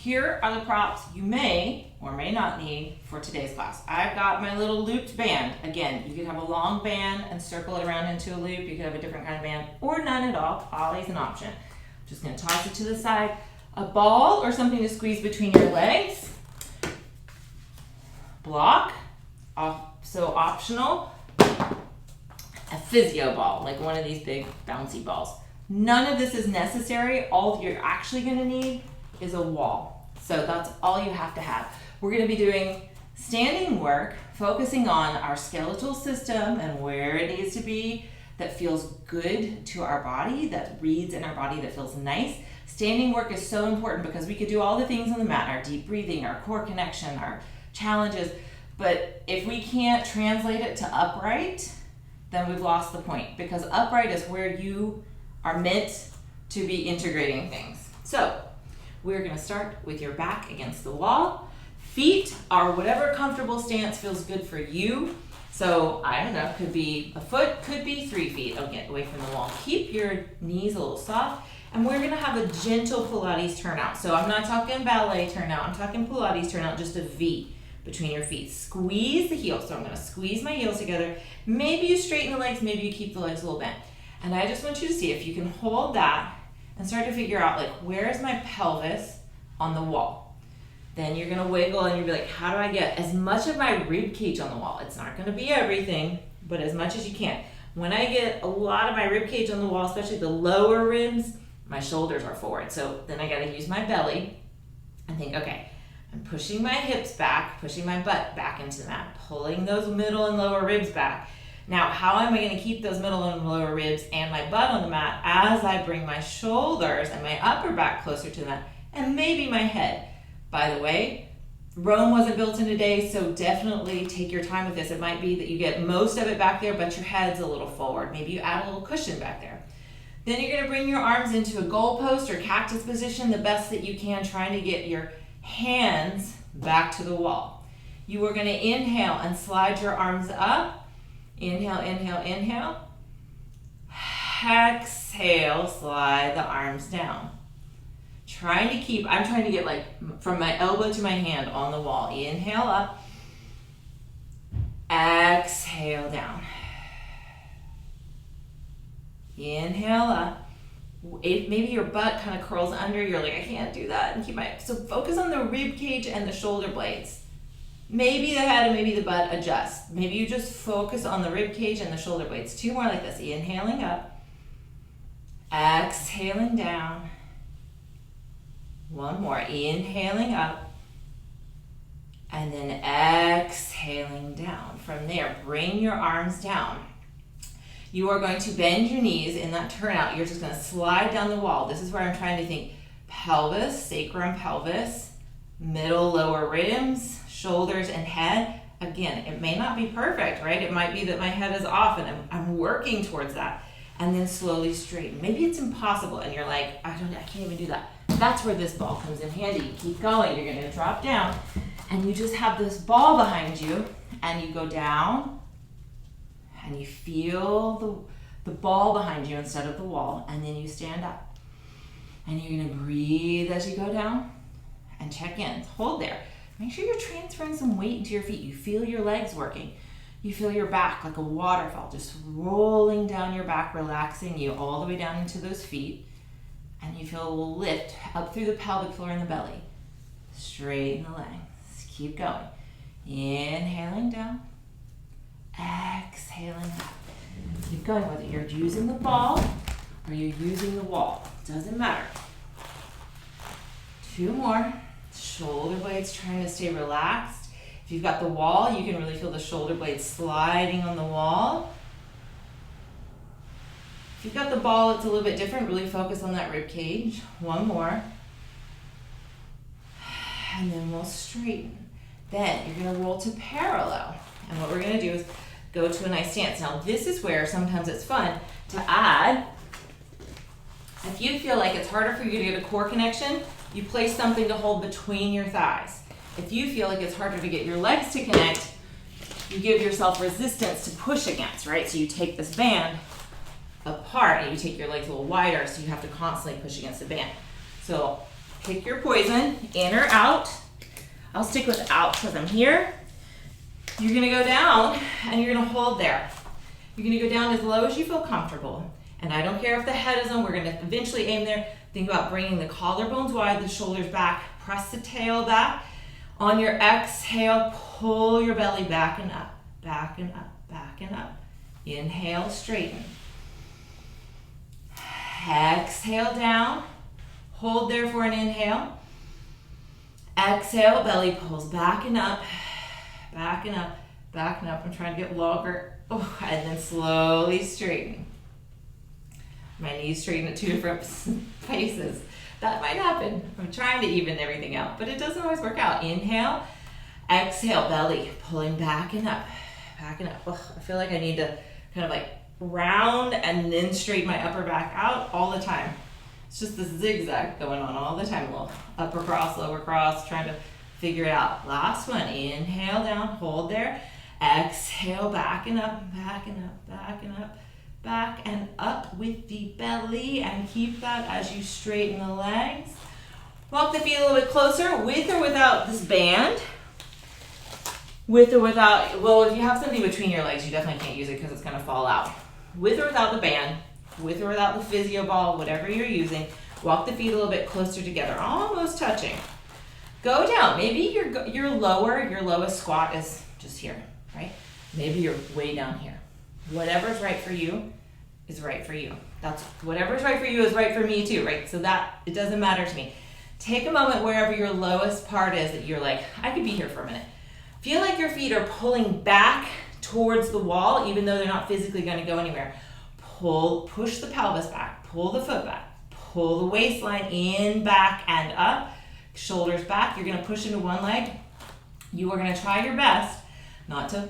here are the props you may or may not need for today's class. I've got my little looped band. Again, you could have a long band and circle it around into a loop. You could have a different kind of band or none at all. Poly's an option. I'm just gonna toss it to the side. A ball or something to squeeze between your legs. Block, so optional. A physio ball, like one of these big bouncy balls. None of this is necessary. All you're actually gonna need is a wall. So that's all you have to have. We're gonna be doing standing work, focusing on our skeletal system and where it needs to be that feels good to our body, that reads in our body, that feels nice. Standing work is so important because we could do all the things on the mat, our deep breathing, our core connection, our challenges, but if we can't translate it to upright, then we've lost the point, because upright is where you are meant to be integrating things. So we're gonna start with your back against the wall. Feet are whatever comfortable stance feels good for you. So I don't know, could be a foot, could be 3 feet. Oh, get away from the wall. Keep your knees a little soft. And we're gonna have a gentle Pilates turnout. So I'm not talking ballet turnout, I'm talking Pilates turnout, just a V between your feet. Squeeze the heels. So I'm gonna squeeze my heels together. Maybe you straighten the legs, maybe you keep the legs a little bent. And I just want you to see if you can hold that and start to figure out, like, where is my pelvis on the wall? Then you're gonna wiggle and you'll be like, how do I get as much of my rib cage on the wall? It's not gonna be everything, but as much as you can. When I get a lot of my rib cage on the wall, especially the lower ribs, my shoulders are forward. So then I gotta use my belly and think, okay, I'm pushing my hips back, pushing my butt back into the mat, pulling those middle and lower ribs back. Now, how am I gonna keep those middle and lower ribs and my butt on the mat as I bring my shoulders and my upper back closer to the mat, and maybe my head? By the way, Rome wasn't built in a day, so definitely take your time with this. It might be that you get most of it back there, but your head's a little forward. Maybe you add a little cushion back there. Then you're gonna bring your arms into a goalpost or cactus position the best that you can, trying to get your hands back to the wall. You are gonna inhale and slide your arms up. Inhale, inhale, inhale. Exhale, slide the arms down. I'm trying to get like from my elbow to my hand on the wall. Inhale up. Exhale down. Inhale up. If maybe your butt kind of curls under, you're like, I can't do that. And so focus on the rib cage and the shoulder blades. Maybe the head and maybe the butt adjust. Maybe you just focus on the rib cage and the shoulder blades. 2 more like this. Inhaling up. Exhaling down. 1 more. Inhaling up. And then exhaling down. From there, bring your arms down. You are going to bend your knees in that turnout. You're just going to slide down the wall. This is where I'm trying to think pelvis, sacrum, pelvis, middle, lower ribs, shoulders, and head. Again, it may not be perfect, right? It might be that my head is off and I'm working towards that. And then slowly straighten. Maybe it's impossible and you're like, I can't even do that. That's where this ball comes in handy. You keep going, you're gonna drop down and you just have this ball behind you and you go down and you feel the ball behind you instead of the wall, and then you stand up. And you're gonna breathe as you go down and check in. Hold there. Make sure you're transferring some weight into your feet. You feel your legs working. You feel your back like a waterfall, just rolling down your back, relaxing you all the way down into those feet. And you feel a little lift up through the pelvic floor and the belly. Straighten the legs. Keep going. Inhaling down. Exhaling up. Keep going, whether you're using the ball or you're using the wall. Doesn't matter. 2 more. Shoulder blades trying to stay relaxed. If you've got the wall, you can really feel the shoulder blades sliding on the wall. If you've got the ball, it's a little bit different. Really focus on that rib cage. 1 more. And then we'll straighten. Then you're gonna roll to parallel. And what we're gonna do is go to a nice stance. Now this is where sometimes it's fun to add, if you feel like it's harder for you to get a core connection, you place something to hold between your thighs. If you feel like it's harder to get your legs to connect, you give yourself resistance to push against, right? So you take this band apart and you take your legs a little wider so you have to constantly push against the band. So Pick your poison, in or out. I'll stick with out because I'm here. You're gonna go down and you're gonna hold there. You're gonna go down as low as you feel comfortable. And I don't care if the head is on, we're gonna eventually aim there. Think about bringing the collarbones wide, the shoulders back, press the tail back. On your exhale, pull your belly back and up, back and up, back and up. Inhale, straighten. Exhale down, hold there for an inhale. Exhale, belly pulls back and up, back and up, back and up. I'm trying to get longer. Oh, and then slowly straighten. My knees straighten at two different paces. That might happen. I'm trying to even everything out, but it doesn't always work out. Inhale, exhale, belly pulling back and up, back and up. Oh, I feel like I need to kind of like round and then straighten my upper back out all the time. It's just this zigzag going on all the time. A little upper cross, lower cross, trying to figure it out. Last one, inhale down, hold there. Exhale, back and up, back and up, back and up, back and up with the belly, and keep that as you straighten the legs. Walk the feet a little bit closer, with or without this band. With or without, well, if you have something between your legs, you definitely can't use it because it's gonna fall out. With or without the band, with or without the physio ball, whatever you're using, walk the feet a little bit closer together, almost touching. Go down. Maybe your lowest squat is just here, right? Maybe you're way down here. Whatever's right for you is right for you. That's whatever's right for you is right for me too, right? So that it doesn't matter to me. Take a moment wherever your lowest part is that you're like, I could be here for a minute. Feel like your feet are pulling back towards the wall, even though they're not physically going to go anywhere. Push the pelvis back, pull the foot back, pull the waistline in, back, and up. Shoulders back. You're going to push into one leg. You are going to try your best not to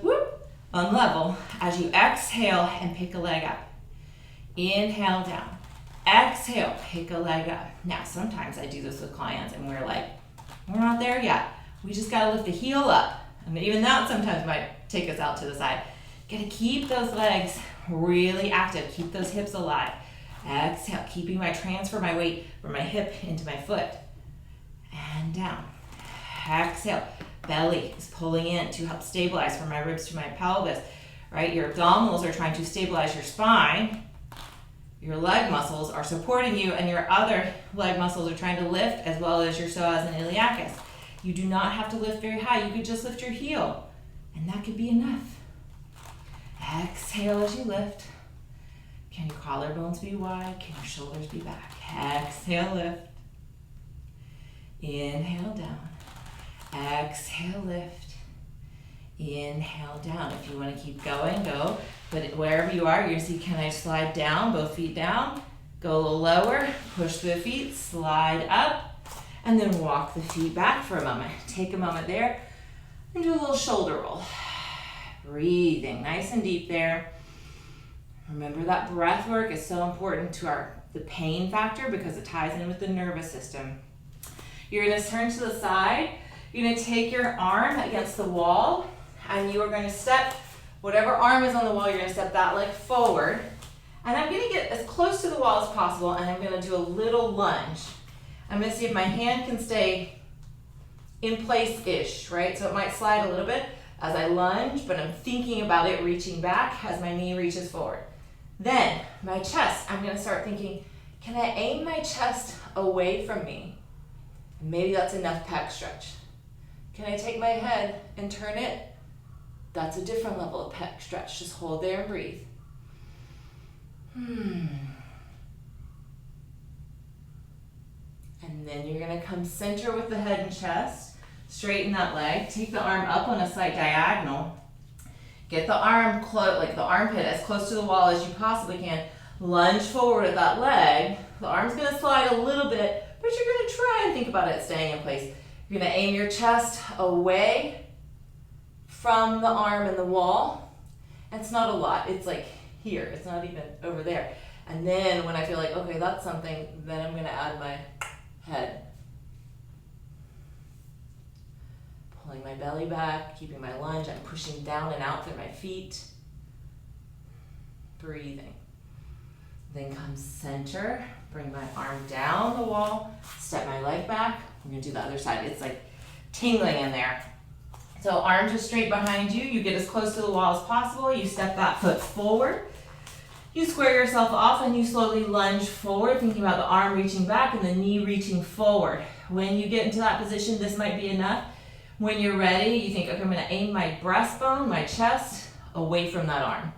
unlevel as you exhale and pick a leg up. Inhale down. Exhale, pick a leg up. Now, sometimes I do this with clients and we're like, we're not there yet. We just got to lift the heel up. And even that sometimes might take us out to the side. Got to keep those legs really active. Keep those hips alive. Exhale, keeping my transfer my weight from my hip into my foot. And down. Exhale. Belly is pulling in to help stabilize from my ribs to my pelvis, right? Your abdominals are trying to stabilize your spine. Your leg muscles are supporting you, and your other leg muscles are trying to lift, as well as your psoas and iliacus. You do not have to lift very high. You could just lift your heel, and that could be enough. Exhale as you lift. Can your collarbones be wide? Can your shoulders be back? Exhale, lift. Inhale, down. Exhale, lift. Inhale, down. If you want to keep going, go. But wherever you are, you're going to see, can I slide down? Both feet down. Go a little lower. Push the feet. Slide up. And then walk the feet back for a moment. Take a moment there and do a little shoulder roll. Breathing nice and deep there. Remember that breath work is so important to the pain factor because it ties in with the nervous system. You're going to turn to the side. You're going to take your arm against the wall, and you are going to step whatever arm is on the wall, you're going to step that leg forward. And I'm going to get as close to the wall as possible, and I'm going to do a little lunge. I'm going to see if my hand can stay in place-ish, right? So it might slide a little bit as I lunge, but I'm thinking about it reaching back as my knee reaches forward. Then my chest, I'm going to start thinking, can I aim my chest away from me? Maybe that's enough pec stretch. Can I take my head and turn it? That's a different level of pec stretch. Just hold there and breathe. And then you're going to come center with the head and chest. Straighten that leg. Take the arm up on a slight diagonal. Get the arm close, like the armpit, as close to the wall as you possibly can. Lunge forward with that leg. The arm's going to slide a little bit, but you're going to try and think about it staying in place. You're going to aim your chest away from the arm and the wall. And it's not a lot. It's like here. It's not even over there. And then when I feel like, okay, that's something, then I'm going to add my head. Pulling my belly back, keeping my lunge. I'm pushing down and out through my feet. Breathing. Then come center, bring my arm down the wall, step my leg back. We're gonna do the other side. It's like tingling in there. So arms are straight behind you. You get as close to the wall as possible. You step that foot forward. You square yourself off and you slowly lunge forward, thinking about the arm reaching back and the knee reaching forward. When you get into that position, this might be enough. When you're ready, you think, okay, I'm gonna aim my breastbone, my chest, away from that arm.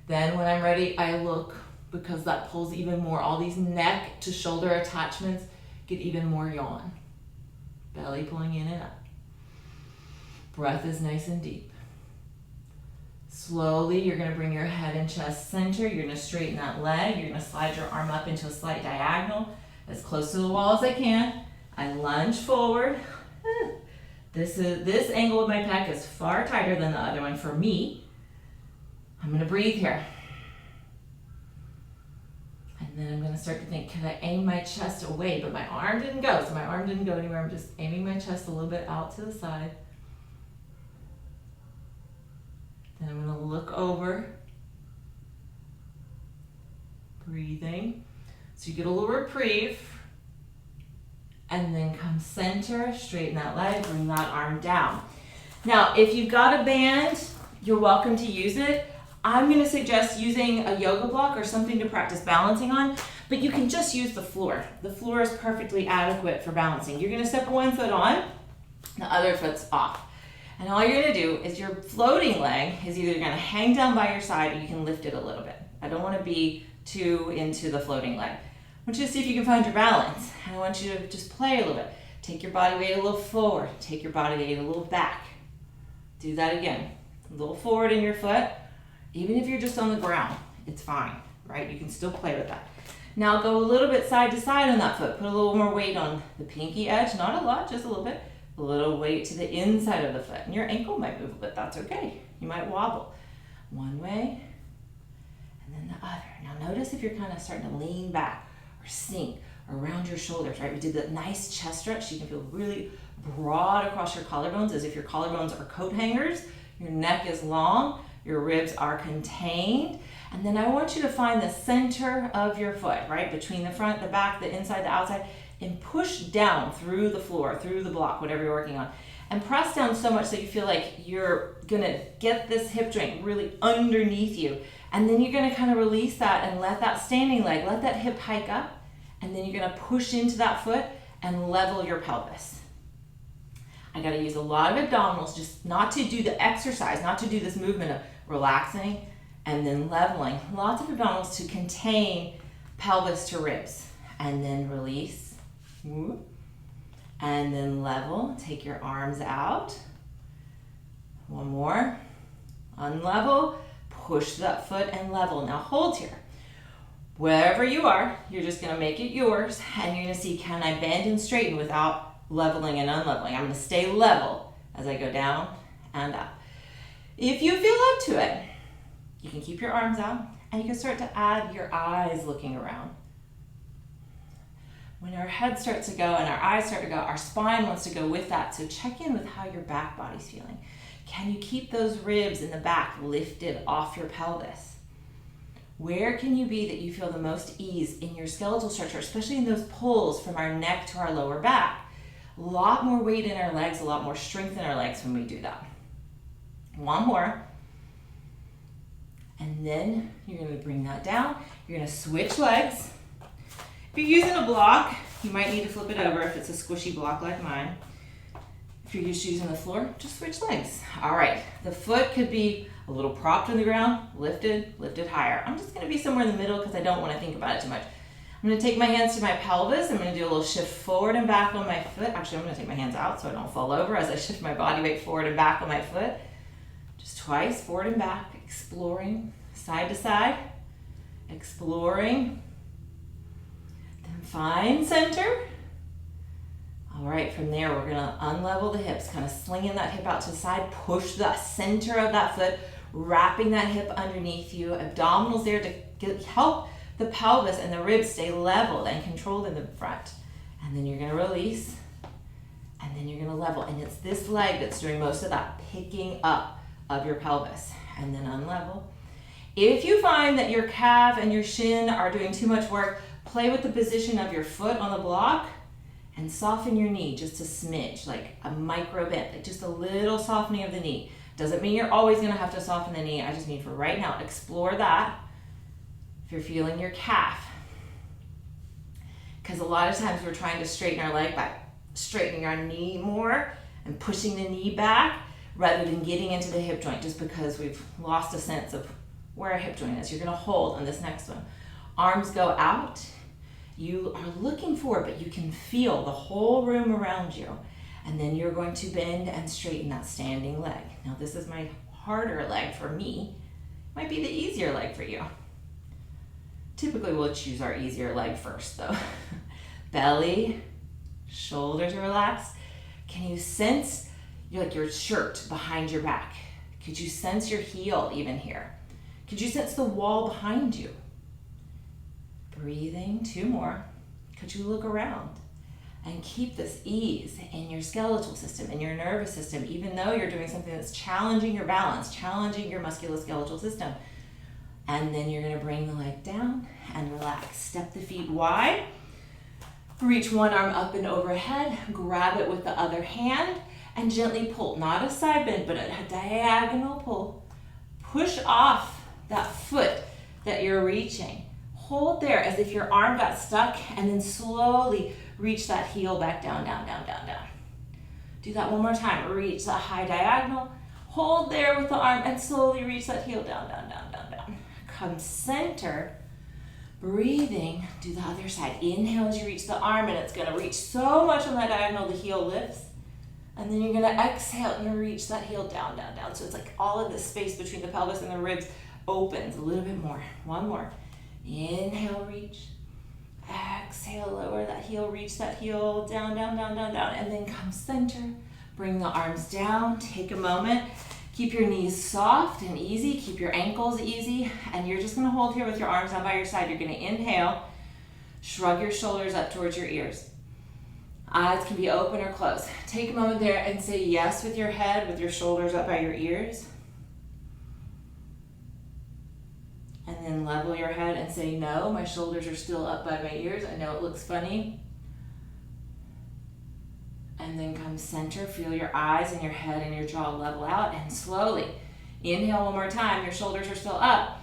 Then when I'm ready, I look, because that pulls even more. All these neck to shoulder attachments get even more yawn. Belly pulling in and up. Breath is nice and deep. Slowly, you're gonna bring your head and chest center. You're gonna straighten that leg. You're gonna slide your arm up into a slight diagonal, as close to the wall as I can. I lunge forward. This angle of my pec is far tighter than the other one for me. I'm gonna breathe here. And then I'm gonna start to think, can I aim my chest away? But my arm didn't go, so my arm didn't go anywhere. I'm just aiming my chest a little bit out to the side. Then I'm gonna look over. Breathing. So you get a little reprieve. And then come center, straighten that leg, bring that arm down. Now, if you've got a band, you're welcome to use it. I'm gonna suggest using a yoga block or something to practice balancing on, but you can just use the floor. The floor is perfectly adequate for balancing. You're gonna step one foot on, the other foot's off. And all you're gonna do is your floating leg is either gonna hang down by your side or you can lift it a little bit. I don't wanna be too into the floating leg. I want you to see if you can find your balance. I want you to just play a little bit. Take your body weight a little forward. Take your body weight a little back. Do that again. A little forward in your foot. Even if you're just on the ground, it's fine, right? You can still play with that. Now go a little bit side to side on that foot. Put a little more weight on the pinky edge. Not a lot, just a little bit. A little weight to the inside of the foot. And your ankle might move, but that's okay. You might wobble. One way, and then the other. Now notice if you're kind of starting to lean back or sink around your shoulders, right? We did the nice chest stretch. You can feel really broad across your collarbones, as if your collarbones are coat hangers. Your neck is long, your ribs are contained. And then I want you to find the center of your foot, right? Between the front, the back, the inside, the outside, and push down through the floor, through the block, whatever you're working on. And press down so much that you feel like you're gonna get this hip joint really underneath you. And then you're gonna kind of release that and let that standing leg, let that hip hike up. And then you're gonna push into that foot and level your pelvis. I gotta use a lot of abdominals, just not to do the exercise, not to do this movement of relaxing and then leveling. Lots of abdominals to contain pelvis to ribs. And then release. And then level. Take your arms out. One more. Unlevel. Push that foot and level. Now hold here. Wherever you are, you're just gonna make it yours, and you're gonna see, can I bend and straighten without leveling and unleveling? I'm gonna stay level as I go down and up. If you feel up to it, you can keep your arms out, and you can start to add your eyes looking around. When our head starts to go and our eyes start to go, our spine wants to go with that, so check in with how your back body's feeling. Can you keep those ribs in the back lifted off your pelvis? Where can you be that you feel the most ease in your skeletal structure, especially in those pulls from our neck to our lower back? A lot more weight in our legs, a lot more strength in our legs when we do that. One more. And then you're gonna bring that down. You're gonna switch legs. If you're using a block, you might need to flip it over if it's a squishy block like mine. If you're just using the floor, just switch legs. All right, the foot could be a little propped on the ground, lifted higher. I'm just gonna be somewhere in the middle because I don't wanna think about it too much. I'm gonna take my hands to my pelvis. I'm gonna do a little shift forward and back on my foot. Actually, I'm gonna take my hands out so I don't fall over as I shift my body weight forward and back on my foot. Just twice, forward and back, exploring, side to side, exploring. Then find center. All right, from there, we're gonna unlevel the hips, kind of slinging that hip out to the side, push the center of that foot, wrapping that hip underneath you, abdominals there to help the pelvis and the ribs stay leveled and controlled in the front. And then you're gonna release, and then you're gonna level. And it's this leg that's doing most of that picking up of your pelvis. And then unlevel. If you find that your calf and your shin are doing too much work, play with the position of your foot on the block and soften your knee just a smidge, like a micro bend, like just a little softening of the knee. Doesn't mean you're always gonna have to soften the knee. I just need for right now, explore that if you're feeling your calf. Because a lot of times we're trying to straighten our leg by straightening our knee more and pushing the knee back rather than getting into the hip joint, just because we've lost a sense of where our hip joint is. You're gonna hold on this next one. Arms go out. You are looking forward, but you can feel the whole room around you. And then you're going to bend and straighten that standing leg. Now this is my harder leg for me. Might be the easier leg for you. Typically we'll choose our easier leg first though. Belly, shoulders relaxed. Can you sense your shirt behind your back? Could you sense your heel even here? Could you sense the wall behind you? Breathing, 2 more. Could you look around and keep this ease in your skeletal system, in your nervous system, even though you're doing something that's challenging your balance, challenging your musculoskeletal system. And then you're gonna bring the leg down and relax. Step the feet wide. Reach one arm up and overhead. Grab it with the other hand and gently pull. Not a side bend, but a diagonal pull. Push off that foot that you're reaching. Hold there as if your arm got stuck, and then slowly reach that heel back down, down, down, down, down. Do that one more time. Reach that high diagonal. Hold there with the arm and slowly reach that heel down, down, down, down, down. Come center. Breathing. Do the other side. Inhale as you reach the arm, and it's going to reach so much on that diagonal the heel lifts. And then you're going to exhale and you reach that heel down, down, down. So it's like all of this space between the pelvis and the ribs opens a little bit more. One more. Inhale, reach. Exhale, lower that heel, reach that heel down, down, down, down, down. And then come center. Bring the arms down. Take a moment. Keep your knees soft and easy. Keep your ankles easy. And you're just going to hold here with your arms down by your side. You're going to inhale. Shrug your shoulders up towards your ears. Eyes can be open or closed. Take a moment there and say yes with your head, with your shoulders up by your ears. And then level your head and say, no, my shoulders are still up by my ears. I know it looks funny. And then come center. Feel your eyes and your head and your jaw level out. And slowly, inhale one more time. Your shoulders are still up.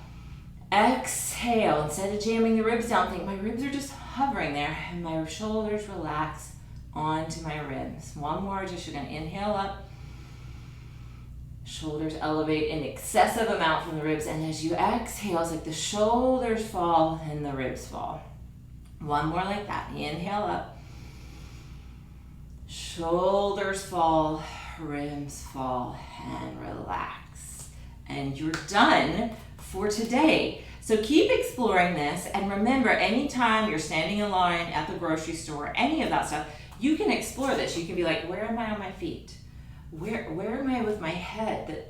Exhale. Instead of jamming the ribs down, think my ribs are just hovering there. And my shoulders relax onto my ribs. One more. Just you're going to inhale up. Shoulders elevate an excessive amount from the ribs, and as you exhale, it's like the shoulders fall and the ribs fall. One more like that. Inhale up. Shoulders fall, ribs fall, and relax. And you're done for today. So keep exploring this, and remember, anytime you're standing in line at the grocery store, any of that stuff, you can explore this. You can be like, where am I on my feet? Where am I with my head,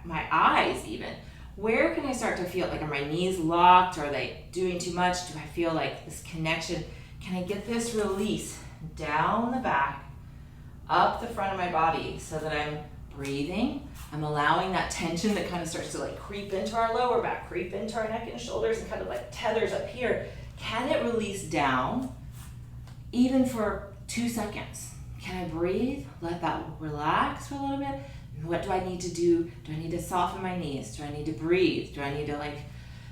my eyes even? Where can I start to feel, like, are my knees locked? Are they doing too much? Do I feel like this connection? Can I get this release down the back, up the front of my body so that I'm breathing? I'm allowing that tension that kind of starts to like creep into our lower back, creep into our neck and shoulders and kind of like tethers up here. Can it release down even for 2 seconds? Can I breathe? Let that relax for a little bit. What do I need to do? Do I need to soften my knees? Do I need to breathe? Do I need to like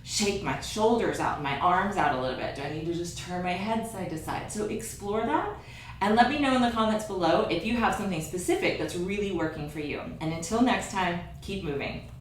shake my shoulders out, my arms out a little bit? Do I need to just turn my head side to side? So explore that and let me know in the comments below if you have something specific that's really working for you. And until next time, keep moving.